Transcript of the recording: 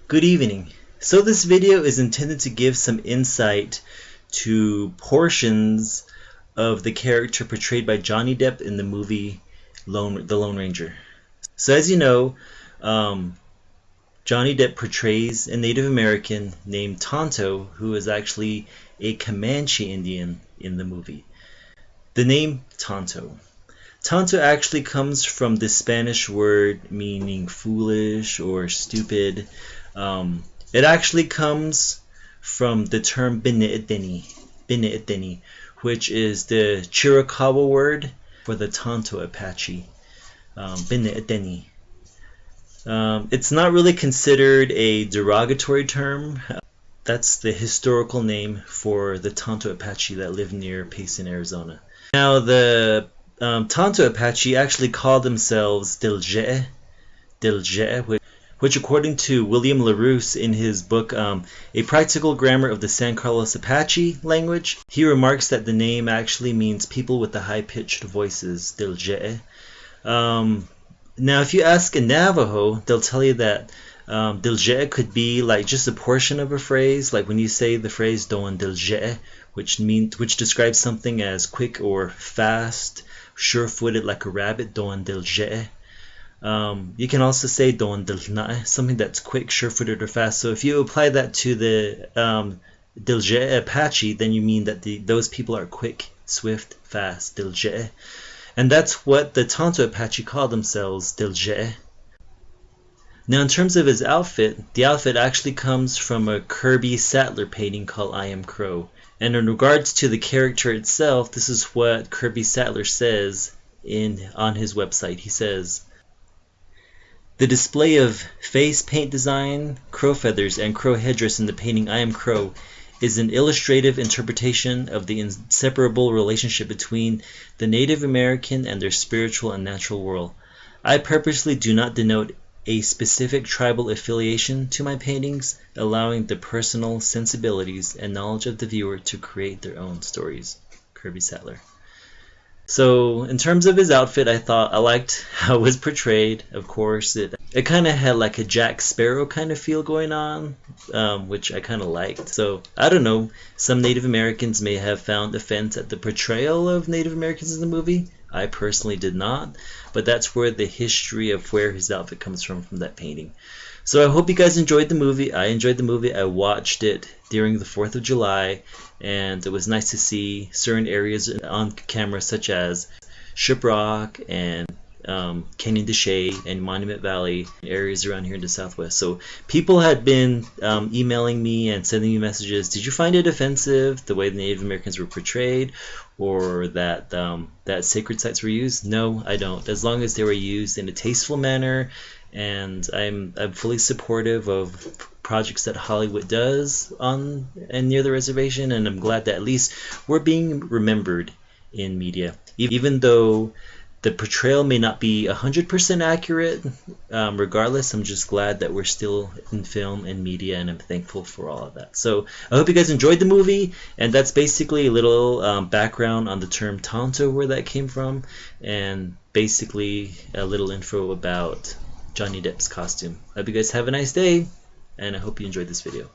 Good evening. So this video is intended to give some insight to portions of the character portrayed by Johnny Depp in the movie The Lone Ranger. So as you know, Johnny Depp portrays a Native American named Tonto, who is actually a Comanche Indian in the movie. The name Tonto. Tonto actually comes from the Spanish word meaning foolish or stupid. It actually comes from the term Bíni Ádinii, which is the Chiricahua word for the Tonto Apache. Bíni Ádinii. It's not really considered a derogatory term. That's the historical name for the Tonto Apache that live near Payson, Arizona. Now the Tonto Apache actually called themselves Dilzhé'é, which according to William LaRousse in his book A Practical Grammar of the San Carlos Apache Language, he remarks that the name actually means people with the high-pitched voices, Dilzhé'é. Now if you ask a Navajo, they'll tell you that Dilzhé'é could be like just a portion of a phrase, like when you say the phrase Don Dilzhé'é, which describes something as quick or fast, sure-footed like a rabbit, Don Dilzhé'é. You can also say Nidilna'í, something that's quick, sure-footed, or fast. So if you apply that to the Dilzhé'é Apache, then you mean that those people are quick, swift, fast, Dilzhé'é. And that's what the Tonto Apache called themselves, Dilzhé'é. Now in terms of his outfit, the outfit actually comes from a Kirby Sattler painting called I Am Crow. And in regards to the character itself, this is what Kirby Sattler says on his website. He says, "The display of face paint design, crow feathers, and crow headdress in the painting I Am Crow is an illustrative interpretation of the inseparable relationship between the Native American and their spiritual and natural world. I purposely do not denote a specific tribal affiliation to my paintings, allowing the personal sensibilities and knowledge of the viewer to create their own stories." Kirby Sattler. So in terms of his outfit, I liked how it was portrayed. Of course, it kind of had like a Jack Sparrow kind of feel going on, which I kind of liked. So I don't know, some Native Americans may have found offense at the portrayal of Native Americans in the movie. I personally did not, but that's where the history of where his outfit comes from that painting. So I hope you guys enjoyed the movie. I enjoyed the movie. I watched it during the 4th of July, and it was nice to see certain areas on camera such as Shiprock and Nidilzhé'é and Monument Valley, areas around here in the Southwest. So people had been emailing me and sending me messages. Did you find it offensive the way the Native Americans were portrayed, or that that sacred sites were used? No, I don't. As long as they were used in a tasteful manner, and I'm fully supportive of projects that Hollywood does on and near the reservation, and I'm glad that at least we're being remembered in media, even though the portrayal may not be 100% accurate. Regardless, I'm just glad that we're still in film and media, and I'm thankful for all of that. So I hope you guys enjoyed the movie, and that's basically a little background on the term Tonto, where that came from, and basically a little info about Johnny Depp's costume. I hope you guys have a nice day, and I hope you enjoyed this video.